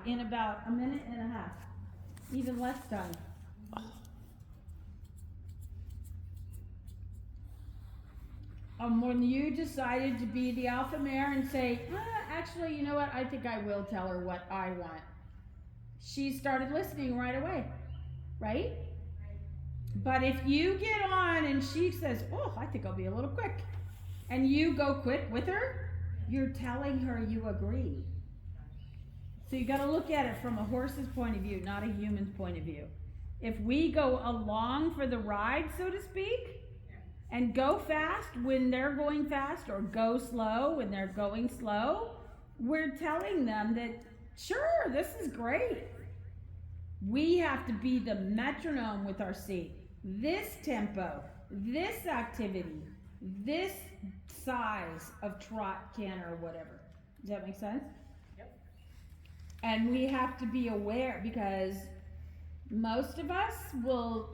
in about a minute and a half, even less time. When you decided to be the alpha mare and say, actually, you know what, I think I will tell her what I want. She started listening right away, right? But if you get on and she says, oh, I think I'll be a little quick, and you go quick with her, you're telling her you agree. So you got to look at it from a horse's point of view, not a human's point of view. If we go along for the ride, so to speak, and go fast when they're going fast, or go slow when they're going slow, we're telling them that, sure, this is great. We have to be the metronome with our seat. This tempo, this activity, this size of trot, canter, or whatever. Does that make sense? Yep. And we have to be aware, because most of us will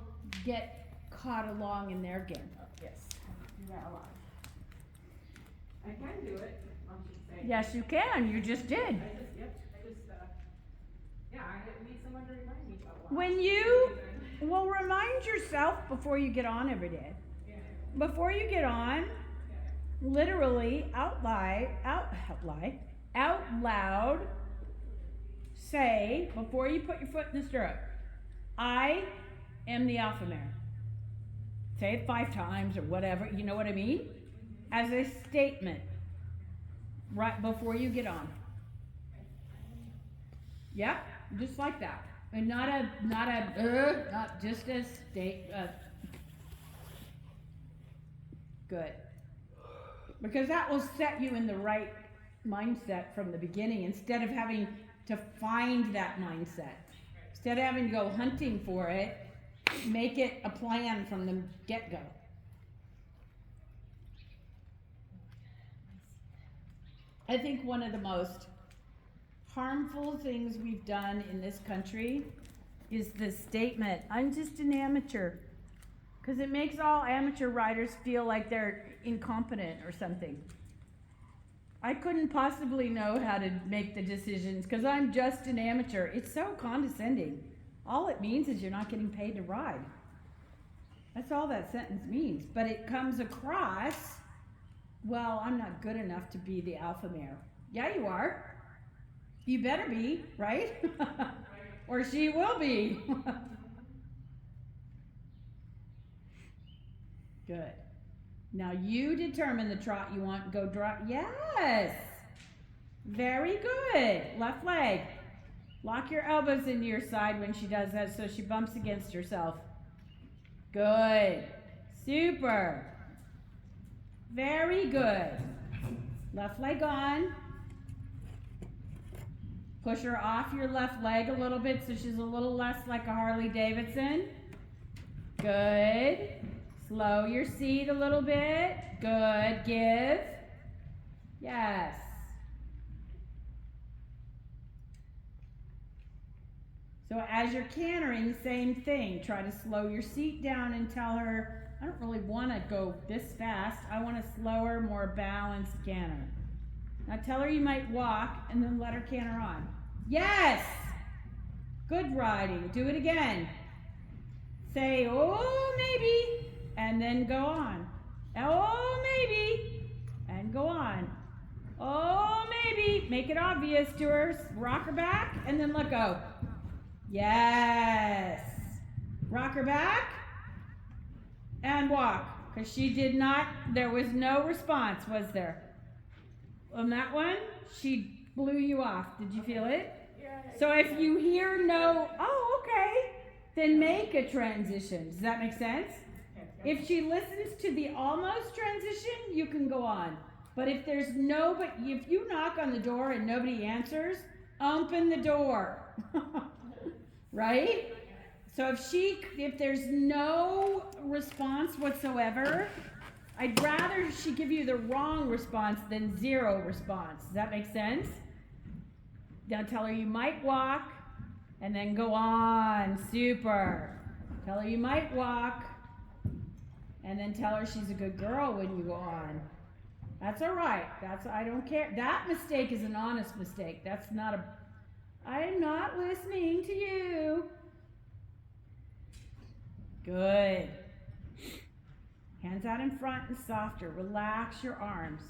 get caught along in their game. Yes. I do that a lot. I can do it, I should say. Yes, you can. You just did. I need someone to remind me about When you, well, remind yourself before you get on every day. Yeah. Before you get on, literally out loud, say, before you put your foot in the stirrup, I am the alpha mare. Say it 5 times or whatever, you know what I mean? As a statement, right before you get on. Yeah, just like that. And not just a state, good. Because that will set you in the right mindset from the beginning, instead of having to find that mindset. Instead of having to go hunting for it, make it a plan from the get-go. I think one of the most harmful things we've done in this country is the statement, I'm just an amateur. Because it makes all amateur riders feel like they're incompetent or something. I couldn't possibly know how to make the decisions because I'm just an amateur. It's so condescending. All it means is you're not getting paid to ride. That's all that sentence means. But it comes across, well, I'm not good enough to be the alpha mare. Yeah, you are. You better be, right? Or she will be. Good. Now you determine the trot you want. Go drop. Yes. Very good. Left leg. Lock your elbows into your side when she does that so she bumps against herself. Good. Super. Very good. Left leg on. Push her off your left leg a little bit so she's a little less like a Harley Davidson. Good. Slow your seat a little bit. Good. Give. Yes. So as you're cantering, same thing. Try to slow your seat down and tell her, I don't really want to go this fast. I want a slower, more balanced canter. Now tell her you might walk and then let her canter on. Yes! Good riding. Do it again. Say, oh, maybe. And then go on. Oh, maybe. And go on. Oh, maybe. Make it obvious to her. Rock her back and then let go. Yes. Rock her back and walk. Because she did not, there was no response, was there? On that one, she blew you off. Did you feel it? Yeah. So if you hear no, oh, okay, then make a transition. Does that make sense? If she listens to the almost transition, you can go on. But if there's no, but if you knock on the door and nobody answers, open the door. Right? So if there's no response whatsoever, I'd rather she give you the wrong response than zero response. Does that make sense? Now tell her you might walk and then go on. Super. Tell her you might walk and then tell her she's a good girl when you go on. That's all right. I don't care. That mistake is an honest mistake. That's not I'm not listening to you. Good. Hands out in front and softer. Relax your arms.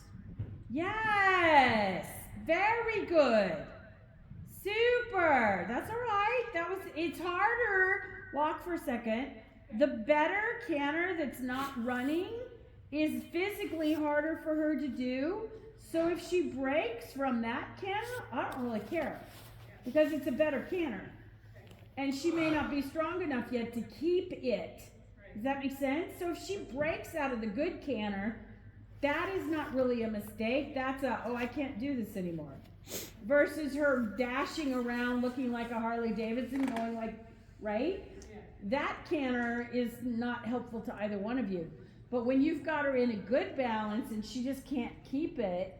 Yes. Very good. Super. That's all right. It's harder. Walk for a second. The better canter that's not running is physically harder for her to do. So if she breaks from that canter, I don't really care because it's a better canter. And she may not be strong enough yet to keep it. Does that make sense? So if she breaks out of the good canter, that is not really a mistake. That's I can't do this anymore. Versus her dashing around looking like a Harley Davidson going like, right? Yeah. That canter is not helpful to either one of you. But when you've got her in a good balance and she just can't keep it,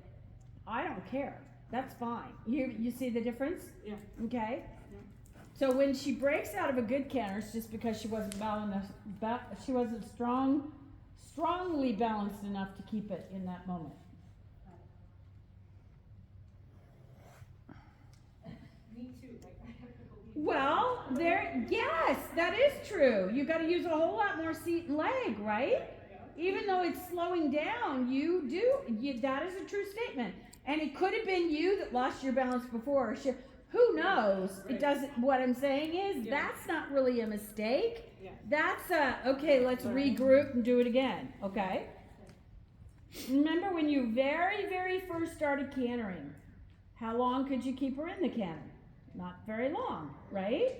I don't care. That's fine. You see the difference? Yeah. Okay? Yeah. So when she breaks out of a good canter, it's just because she wasn't strongly balanced enough to keep it in that moment. Me too. Well, yes, that is true. You got to use a whole lot more seat and leg, right? Even though it's slowing down, that is a true statement. And it could have been you that lost your balance before. Who knows? Right. It doesn't. What I'm saying is that's not really a mistake. Yeah. That's okay. Let's regroup and do it again. Okay. Remember when you very, very first started cantering? How long could you keep her in the canter? Not very long, right?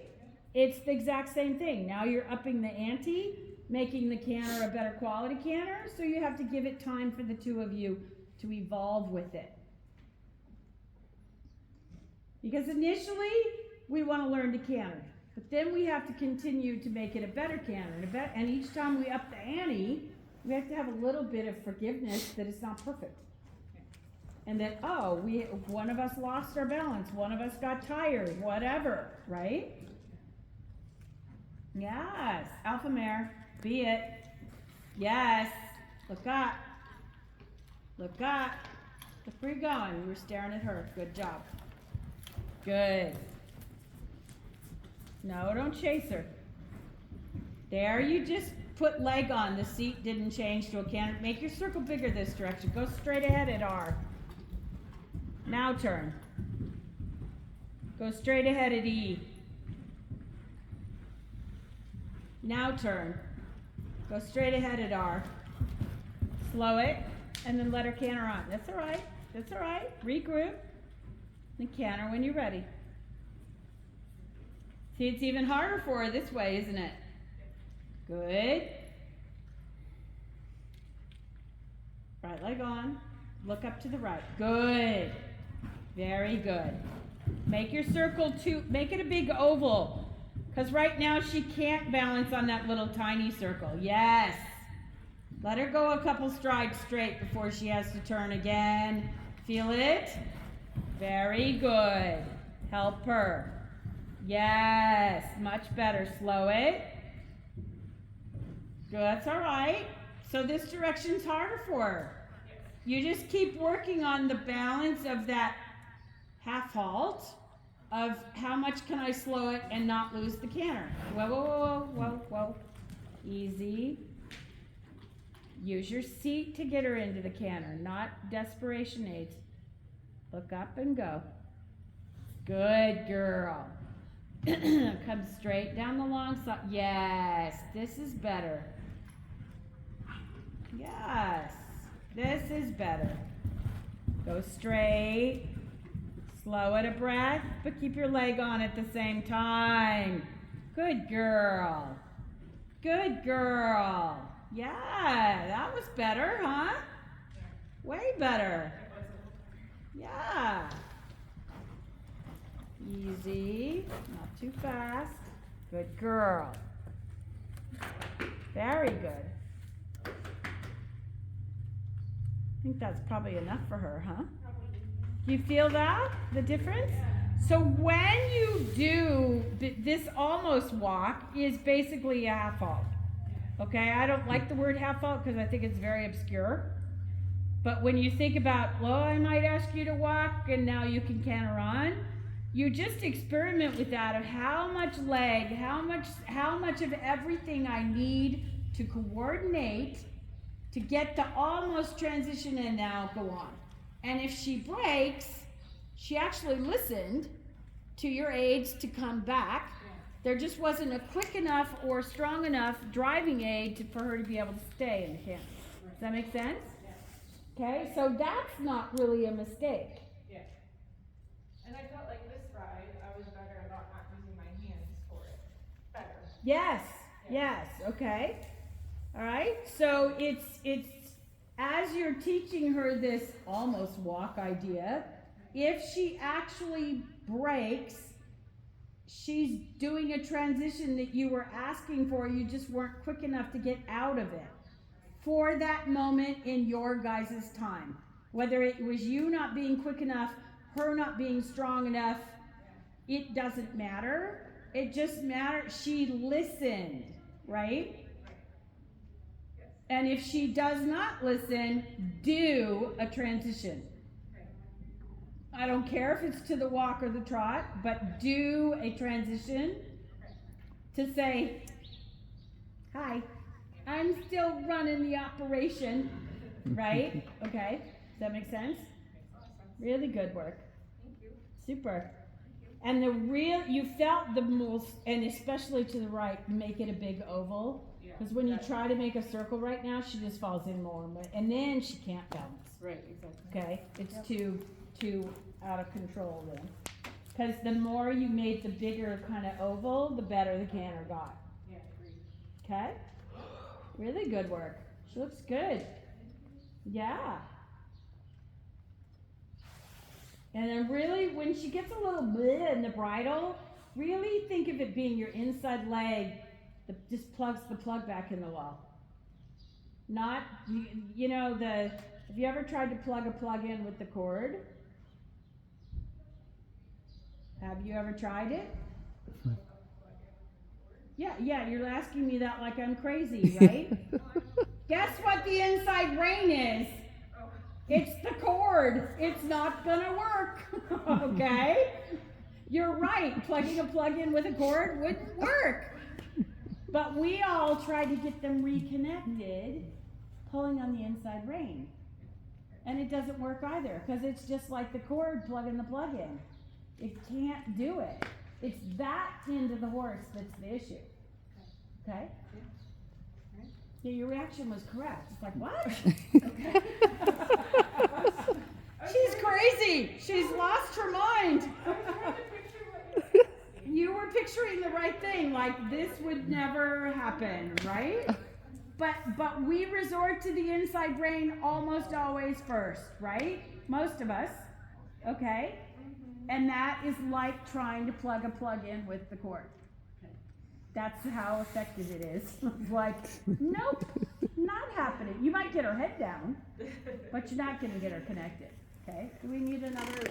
It's the exact same thing. Now you're upping the ante, making the canter a better quality canter. So you have to give it time for the two of you to evolve with it. Because initially, we want to learn to canter. But then we have to continue to make it a better canter. And each time we up the ante, we have to have a little bit of forgiveness that it's not perfect. And that, one of us lost our balance. One of us got tired. Whatever, right? Yes. Alpha mare. Be it. Yes. Look up. Look up. Look where you're going. You were staring at her. Good job. Good. No, don't chase her. There, you just put leg on. The seat didn't change to a canter. Make your circle bigger this direction. Go straight ahead at R. Now turn. Go straight ahead at E. Now turn. Go straight ahead at R. Slow it, and then let her canter on. That's all right. That's all right. Regroup. And canter when you're ready. See, it's even harder for her this way, isn't it? Good. Right leg on. Look up to the right. Good. Very good. Make your circle make it a big oval. Because right now she can't balance on that little tiny circle. Yes. Let her go a couple strides straight before she has to turn again. Feel it? Very good. Help her. Yes. Much better. Slow it. Good. That's all right. So this direction's harder for her. You just keep working on the balance of that half halt of how much can I slow it and not lose the canter. Whoa, whoa, whoa, whoa, whoa. Easy. Use your seat to get her into the canter, not desperation aids. Look up and go. Good girl. Come straight down the long side. Yes, this is better. Yes, this is better. Go straight. Slow it a breath, but keep your leg on at the same time. Good girl. Good girl. Yeah, that was better, huh? Way better. Yeah. Easy, not too fast. Good girl. Very good. I think that's probably enough for her, huh? You feel that? The difference? So when you do this almost walk is basically a half halt. Okay, I don't like the word half halt because I think it's very obscure. But when you think about, well, I might ask you to walk and now you can canter on, you just experiment with that of how much leg, how much of everything I need to coordinate to get the almost transition and now go on. And if she breaks, she actually listened to your aids to come back. There just wasn't a quick enough or strong enough driving aid for her to be able to stay in the camp. Does that make sense? Okay, so that's not really a mistake. Yeah. And I felt like this ride, I was better about not using my hands for it. Better. Yes, okay. All right, so it's as you're teaching her this almost walk idea, if she actually breaks, she's doing a transition that you were asking for, you just weren't quick enough to get out of it for that moment in your guys' time. Whether it was you not being quick enough, her not being strong enough, it doesn't matter. It just matters she listened, right? And if she does not listen, do a transition. I don't care if it's to the walk or the trot, but do a transition to say, hi, I'm still running the operation, right? Okay, does that make sense? Really good work. Thank you. Super. And you felt the most, and especially to the right, make it a big oval. Because when you try to make a circle right now, she just falls in more, and then she can't balance. Right, exactly. Okay, it's too out of control then. Because the more you made the bigger kind of oval, the better the canter got. Yeah, agreed. Okay, really good work. She looks good. Yeah. And then really, when she gets a little bleh in the bridle, really think of it being your inside leg that just plugs the plug back in the wall. Not, have you ever tried to plug a plug in with the cord? Have you ever tried it? Yeah, you're asking me that like I'm crazy, right? Guess what the inside brain is? It's the cord. It's not gonna work, okay? You're right, plugging a plug in with a cord wouldn't work. But we all try to get them reconnected, pulling on the inside rein. And it doesn't work either, because it's just like the cord plugging the plug in. It can't do it. It's that end of the horse that's the issue. Okay? Yeah, your reaction was correct. It's like, what? Okay. She's crazy. She's lost her mind. You were picturing the right thing, like this would never happen, right? But we resort to the inside brain almost always first, right? Most of us, okay? And that is like trying to plug a plug in with the cord. That's how effective it is. Like, nope, not happening. You might get her head down, but you're not going to get her connected, okay? Do we need another